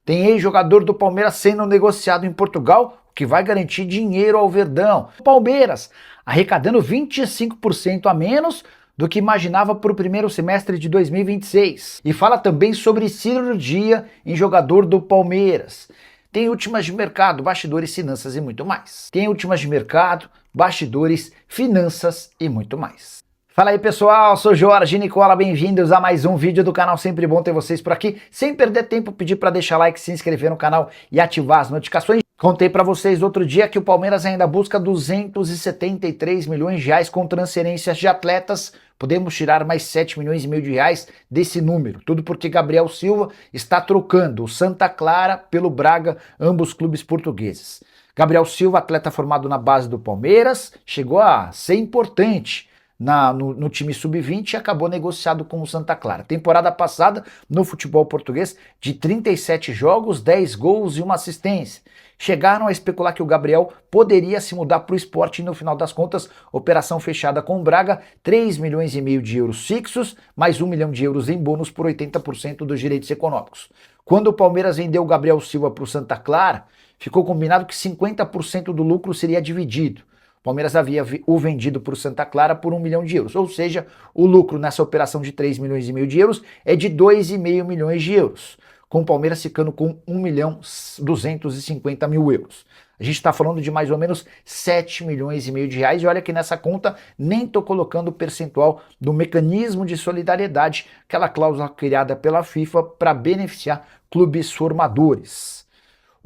Tem ex-jogador do Palmeiras sendo negociado em Portugal, o que vai garantir dinheiro ao Verdão. O Palmeiras arrecadando 25% a menos do que imaginava para o primeiro semestre de 2026. E fala também sobre cirurgia em jogador do Palmeiras. Tem últimas de mercado, bastidores, finanças e muito mais. Tem últimas de mercado, bastidores, finanças e muito mais. Fala aí pessoal, sou Jorge Nicola, bem-vindos a mais um vídeo do canal, sempre bom ter vocês por aqui. Sem perder tempo, pedir para deixar like, se inscrever no canal e ativar as notificações. Contei para vocês outro dia que o Palmeiras ainda busca 273 milhões de reais com transferências de atletas. Podemos tirar mais 7 milhões e meio de reais desse número. Tudo porque Gabriel Silva está trocando o Santa Clara pelo Braga, ambos clubes portugueses. Gabriel Silva, atleta formado na base do Palmeiras, chegou a ser importante no time sub-20 e acabou negociado com o Santa Clara. Temporada passada, no futebol português, de 37 jogos, 10 gols e uma assistência. Chegaram a especular que o Gabriel poderia se mudar para o Sport e no final das contas, operação fechada com o Braga, 3 milhões e meio de euros fixos, mais 1 milhão de euros em bônus por 80% dos direitos econômicos. Quando o Palmeiras vendeu o Gabriel Silva para o Santa Clara, ficou combinado que 50% do lucro seria dividido. O Palmeiras havia o vendido para o Santa Clara por 1 milhão de euros, ou seja, o lucro nessa operação de 3 milhões e meio de euros é de 2,5 milhões de euros, com o Palmeiras ficando com 1 milhão 250 mil euros. A gente está falando de mais ou menos 7 milhões e meio de reais, e olha que nessa conta nem estou colocando o percentual do mecanismo de solidariedade, aquela cláusula criada pela FIFA para beneficiar clubes formadores.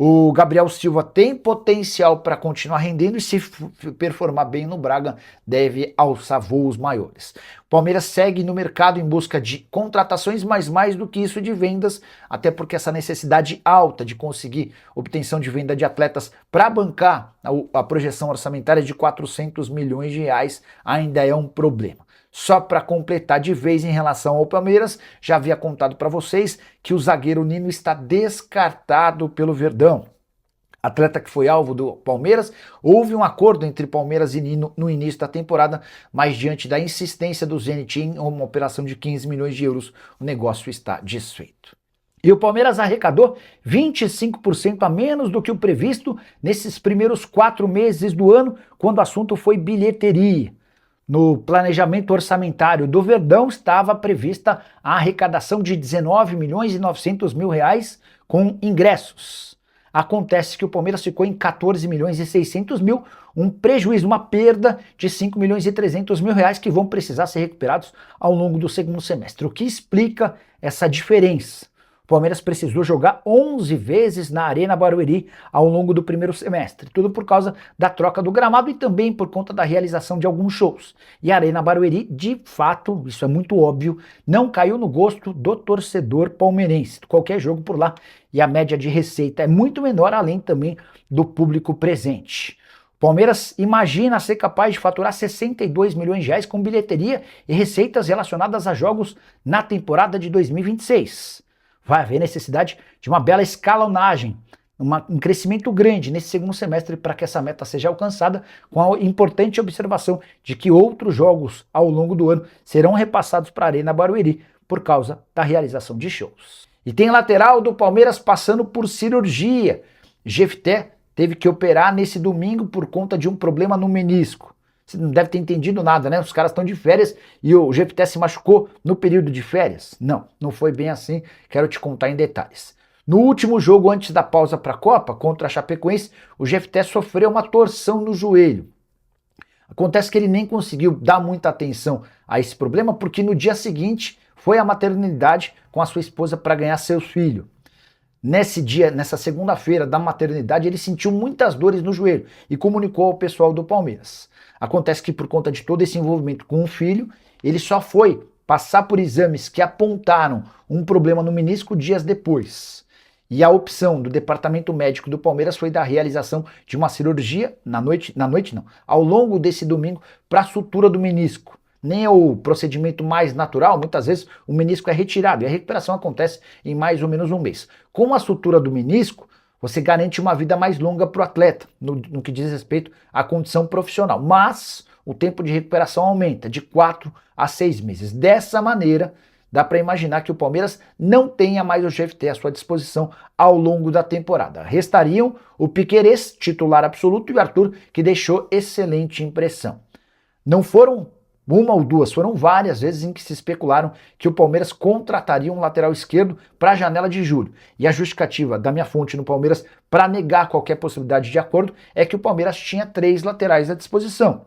O Gabriel Silva tem potencial para continuar rendendo e se performar bem no Braga deve alçar voos maiores. O Palmeiras segue no mercado em busca de contratações, mas mais do que isso de vendas, até porque essa necessidade alta de conseguir obtenção de venda de atletas para bancar a projeção orçamentária de 400 milhões de reais ainda é um problema. Só para completar de vez em relação ao Palmeiras, já havia contado para vocês que o zagueiro Nino está descartado pelo Verdão. Atleta que foi alvo do Palmeiras, houve um acordo entre Palmeiras e Nino no início da temporada, mas diante da insistência do Zenit em uma operação de 15 milhões de euros, o negócio está desfeito. E o Palmeiras arrecadou 25% a menos do que o previsto nesses primeiros 4 meses do ano, quando o assunto foi bilheteria. No planejamento orçamentário do Verdão estava prevista a arrecadação de 19 milhões e 900 mil reais com ingressos. Acontece que o Palmeiras ficou em 14 milhões e 600 mil, um prejuízo, uma perda de 5 milhões e 300 mil reais que vão precisar ser recuperados ao longo do segundo semestre. O que explica essa diferença? O Palmeiras precisou jogar 11 vezes na Arena Barueri ao longo do primeiro semestre, tudo por causa da troca do gramado e também por conta da realização de alguns shows. E a Arena Barueri, de fato, isso é muito óbvio, não caiu no gosto do torcedor palmeirense. Qualquer jogo por lá e a média de receita é muito menor, além também do público presente. O Palmeiras imagina ser capaz de faturar 62 milhões de reais com bilheteria e receitas relacionadas a jogos na temporada de 2026. Vai haver necessidade de uma bela escalonagem, um crescimento grande nesse segundo semestre para que essa meta seja alcançada, com a importante observação de que outros jogos ao longo do ano serão repassados para a Arena Barueri por causa da realização de shows. E tem lateral do Palmeiras passando por cirurgia. Jefté teve que operar nesse domingo por conta de um problema no menisco. Você não deve ter entendido nada, né? Os caras estão de férias e o Jefté se machucou no período de férias? Não, não foi bem assim, quero te contar em detalhes. No último jogo antes da pausa para a Copa, contra a Chapecoense, o Jefté sofreu uma torção no joelho. Acontece que ele nem conseguiu dar muita atenção a esse problema porque no dia seguinte foi à maternidade com a sua esposa para ganhar seu filho. Nessa segunda-feira da maternidade, ele sentiu muitas dores no joelho e comunicou ao pessoal do Palmeiras. Acontece que por conta de todo esse envolvimento com o filho, ele só foi passar por exames que apontaram um problema no menisco dias depois. E a opção do departamento médico do Palmeiras foi da realização de uma cirurgia ao longo desse domingo para a sutura do menisco. Nem é o procedimento mais natural, muitas vezes o menisco é retirado e a recuperação acontece em mais ou menos um mês. Com a sutura do menisco, você garante uma vida mais longa para o atleta, no que diz respeito à condição profissional. Mas o tempo de recuperação aumenta de 4 a 6 meses. Dessa maneira, dá para imaginar que o Palmeiras não tenha mais o GFT à sua disposição ao longo da temporada. Restariam o Piquerez, titular absoluto, e o Arthur, que deixou excelente impressão. Não foram uma ou duas, foram várias vezes em que se especularam que o Palmeiras contrataria um lateral esquerdo para a janela de julho. E a justificativa da minha fonte no Palmeiras para negar qualquer possibilidade de acordo é que o Palmeiras tinha 3 laterais à disposição.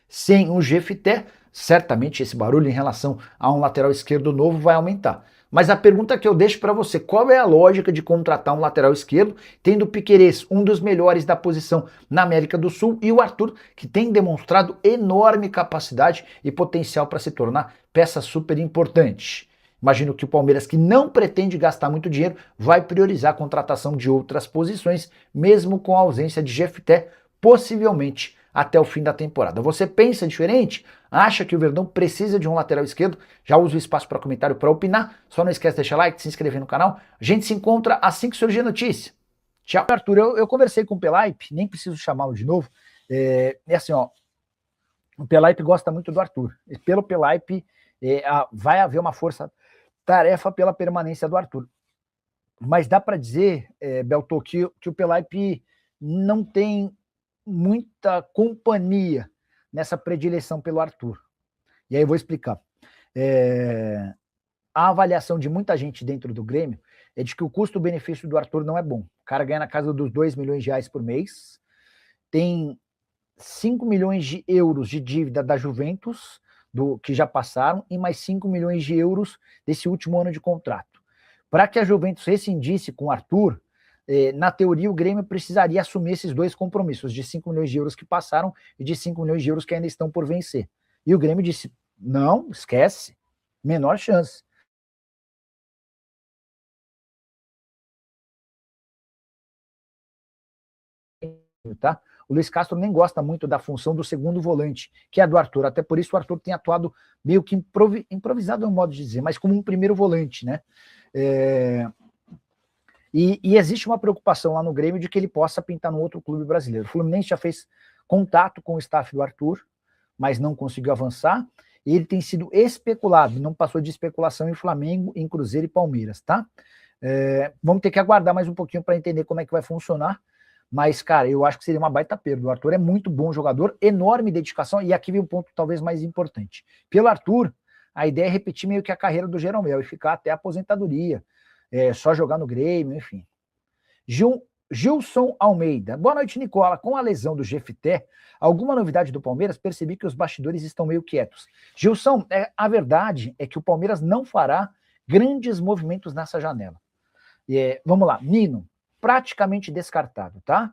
Sem o GFT, certamente esse barulho em relação a um lateral esquerdo novo vai aumentar. Mas a pergunta que eu deixo para você, qual é a lógica de contratar um lateral esquerdo, tendo o Piquerez, um dos melhores da posição na América do Sul, e o Arthur, que tem demonstrado enorme capacidade e potencial para se tornar peça super importante? Imagino que o Palmeiras, que não pretende gastar muito dinheiro, vai priorizar a contratação de outras posições, mesmo com a ausência de GFT, possivelmente até o fim da temporada. Você pensa diferente? Acha que o Verdão precisa de um lateral esquerdo? Já usa o espaço para comentário para opinar. Só não esquece de deixar like, de se inscrever no canal. A gente se encontra assim que surgir a notícia. Tchau. Arthur, eu conversei com o Pelaipe, nem preciso chamá-lo de novo. É assim, ó, o Pelaipe gosta muito do Arthur. E pelo Pelaipe vai haver uma força-tarefa pela permanência do Arthur. Mas dá para dizer, Belto, que o Pelaipe não tem muita companhia nessa predileção pelo Arthur. E aí eu vou explicar. A avaliação de muita gente dentro do Grêmio é de que o custo-benefício do Arthur não é bom. O cara ganha na casa dos 2 milhões de reais por mês, tem 5 milhões de euros de dívida da Juventus, que já passaram, e mais 5 milhões de euros desse último ano de contrato. Para que a Juventus rescindisse com o Arthur, na teoria, o Grêmio precisaria assumir esses 2 compromissos, de 5 milhões de euros que passaram e de 5 milhões de euros que ainda estão por vencer. E o Grêmio disse, não, esquece, menor chance. Tá? O Luiz Castro nem gosta muito da função do segundo volante, que é a do Arthur, até por isso o Arthur tem atuado meio que improvisado, é um modo de dizer, mas como um primeiro volante, né? E existe uma preocupação lá no Grêmio de que ele possa pintar no outro clube brasileiro. O Fluminense já fez contato com o staff do Arthur, mas não conseguiu avançar, e ele tem sido especulado, não passou de especulação em Flamengo, em Cruzeiro e Palmeiras, tá? Vamos ter que aguardar mais um pouquinho para entender como é que vai funcionar, mas, cara, eu acho que seria uma baita perda. O Arthur é muito bom jogador, enorme dedicação, e aqui vem um ponto talvez mais importante. Pelo Arthur, a ideia é repetir meio que a carreira do Jeromel e ficar até a aposentadoria, só jogar no Grêmio, enfim. Gilson Almeida. Boa noite, Nicola. Com a lesão do GFT, alguma novidade do Palmeiras? Percebi que os bastidores estão meio quietos. Gilson, a verdade é que o Palmeiras não fará grandes movimentos nessa janela. Vamos lá, Nino, praticamente descartado, tá?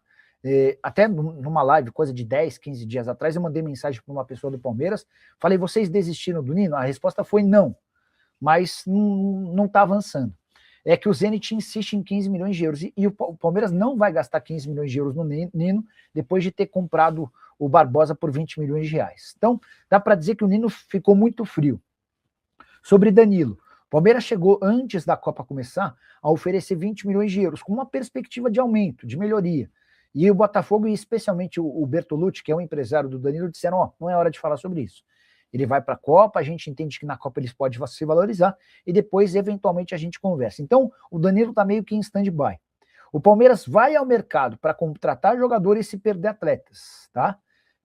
Até numa live, coisa de 10, 15 dias atrás, eu mandei mensagem para uma pessoa do Palmeiras, falei, vocês desistiram do Nino? A resposta foi não, mas não está avançando. É que o Zenit insiste em 15 milhões de euros, e o Palmeiras não vai gastar 15 milhões de euros no Nino, depois de ter comprado o Barbosa por 20 milhões de reais. Então, dá para dizer que o Nino ficou muito frio. Sobre Danilo, o Palmeiras chegou, antes da Copa começar, a oferecer 20 milhões de euros, com uma perspectiva de aumento, de melhoria. E o Botafogo, e especialmente o Bertolucci, que é o empresário do Danilo, disseram, não é hora de falar sobre isso. Ele vai para a Copa, a gente entende que na Copa eles podem se valorizar, e depois, eventualmente, a gente conversa. Então, o Danilo está meio que em stand-by. O Palmeiras vai ao mercado para contratar jogadores e se perder atletas, tá?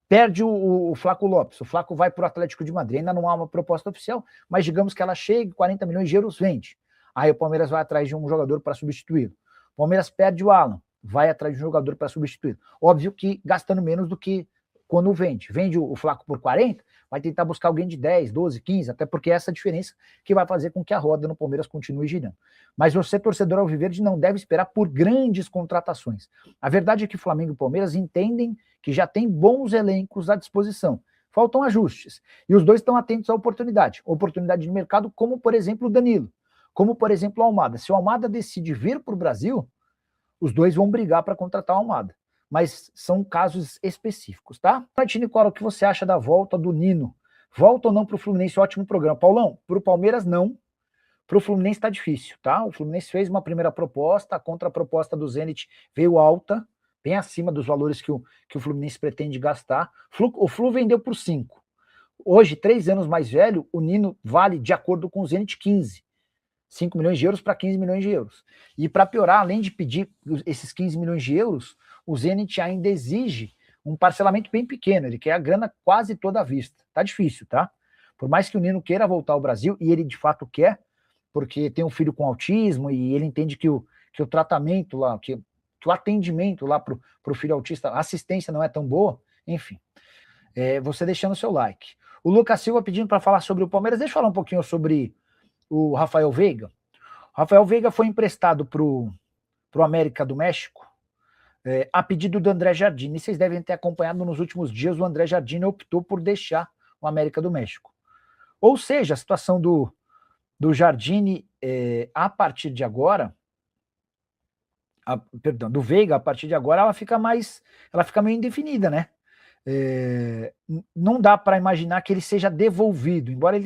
Perde o Flaco Lopes, o Flaco vai para o Atlético de Madrid, ainda não há uma proposta oficial, mas digamos que ela chegue, 40 milhões de euros, vende. Aí o Palmeiras vai atrás de um jogador para substituí-lo. O Palmeiras perde o Alan, vai atrás de um jogador para substituí-lo. Óbvio que gastando menos do que quando vende. Vende o Flaco por 40, vai tentar buscar alguém de 10, 12, 15, até porque é essa diferença que vai fazer com que a roda no Palmeiras continue girando. Mas você, torcedor alviverde, não deve esperar por grandes contratações. A verdade é que Flamengo e Palmeiras entendem que já tem bons elencos à disposição. Faltam ajustes. E os dois estão atentos à oportunidade. Oportunidade de mercado, como, por exemplo, o Danilo. Como, por exemplo, o Almada. Se o Almada decide vir para o Brasil, os dois vão brigar para contratar o Almada. Mas são casos específicos, tá? Nicola, o que você acha da volta do Nino? Volta ou não para o Fluminense? Ótimo programa. Paulão, para o Palmeiras não. Para o Fluminense está difícil, tá? O Fluminense fez uma primeira proposta, a contraproposta do Zenit veio alta, bem acima dos valores que o Fluminense pretende gastar. O Flu vendeu por 5. Hoje, 3 anos mais velho, o Nino vale, de acordo com o Zenit, 15. 5 milhões de euros para 15 milhões de euros. E para piorar, além de pedir esses 15 milhões de euros, o Zenit ainda exige um parcelamento bem pequeno, ele quer a grana quase toda à vista. Tá difícil, tá? Por mais que o Nino queira voltar ao Brasil, e ele de fato quer, porque tem um filho com autismo e ele entende que o tratamento lá, que o atendimento lá pro filho autista, a assistência não é tão boa, enfim. Você deixando o seu like. O Lucas Silva pedindo para falar sobre o Palmeiras. Deixa eu falar um pouquinho sobre o Rafael Veiga. O Rafael Veiga foi emprestado pro América do México a pedido do André Jardine. Vocês devem ter acompanhado nos últimos dias, o André Jardine optou por deixar o América do México. Ou seja, a situação do Jardine a partir de agora, do Veiga a partir de agora, ela fica meio indefinida, né? Não dá para imaginar que ele seja devolvido, embora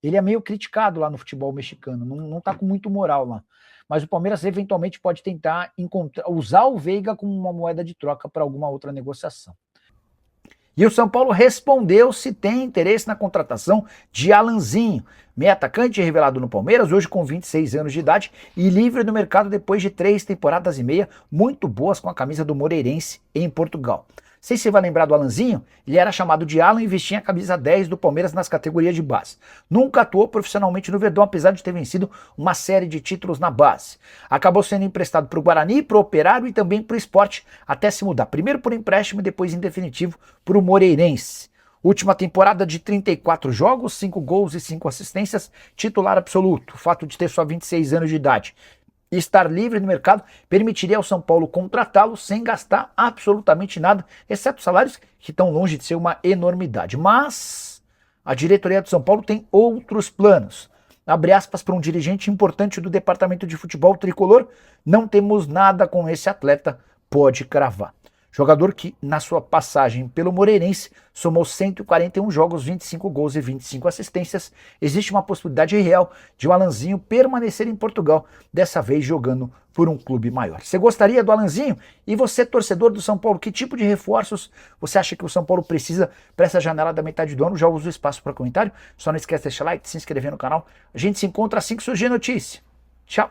ele é meio criticado lá no futebol mexicano, não está com muito moral lá. Mas o Palmeiras eventualmente pode tentar usar o Veiga como uma moeda de troca para alguma outra negociação. E o São Paulo respondeu se tem interesse na contratação de Alanzinho, meio atacante revelado no Palmeiras, hoje com 26 anos de idade e livre no mercado depois de 3 temporadas e meia muito boas com a camisa do Moreirense em Portugal. Não sei se você vai lembrar do Alanzinho, ele era chamado de Alan e vestia a camisa 10 do Palmeiras nas categorias de base. Nunca atuou profissionalmente no Verdão, apesar de ter vencido uma série de títulos na base. Acabou sendo emprestado para o Guarani, para o Operário e também para o Sport, até se mudar. Primeiro por empréstimo e depois em definitivo para o Moreirense. Última temporada de 34 jogos, 5 gols e 5 assistências, titular absoluto. O fato de ter só 26 anos de idade e estar livre no mercado permitiria ao São Paulo contratá-lo sem gastar absolutamente nada, exceto salários que estão longe de ser uma enormidade. Mas a diretoria do São Paulo tem outros planos. Abre aspas para um dirigente importante do departamento de futebol tricolor: não temos nada com esse atleta, pode cravar. Jogador que, na sua passagem pelo Moreirense, somou 141 jogos, 25 gols e 25 assistências. Existe uma possibilidade real de o Alanzinho permanecer em Portugal, dessa vez jogando por um clube maior. Você gostaria do Alanzinho? E você, torcedor do São Paulo, que tipo de reforços você acha que o São Paulo precisa para essa janela da metade do ano? Já usa o espaço para comentário. Só não esquece de deixar like, de se inscrever no canal. A gente se encontra assim que surgir notícia. Tchau!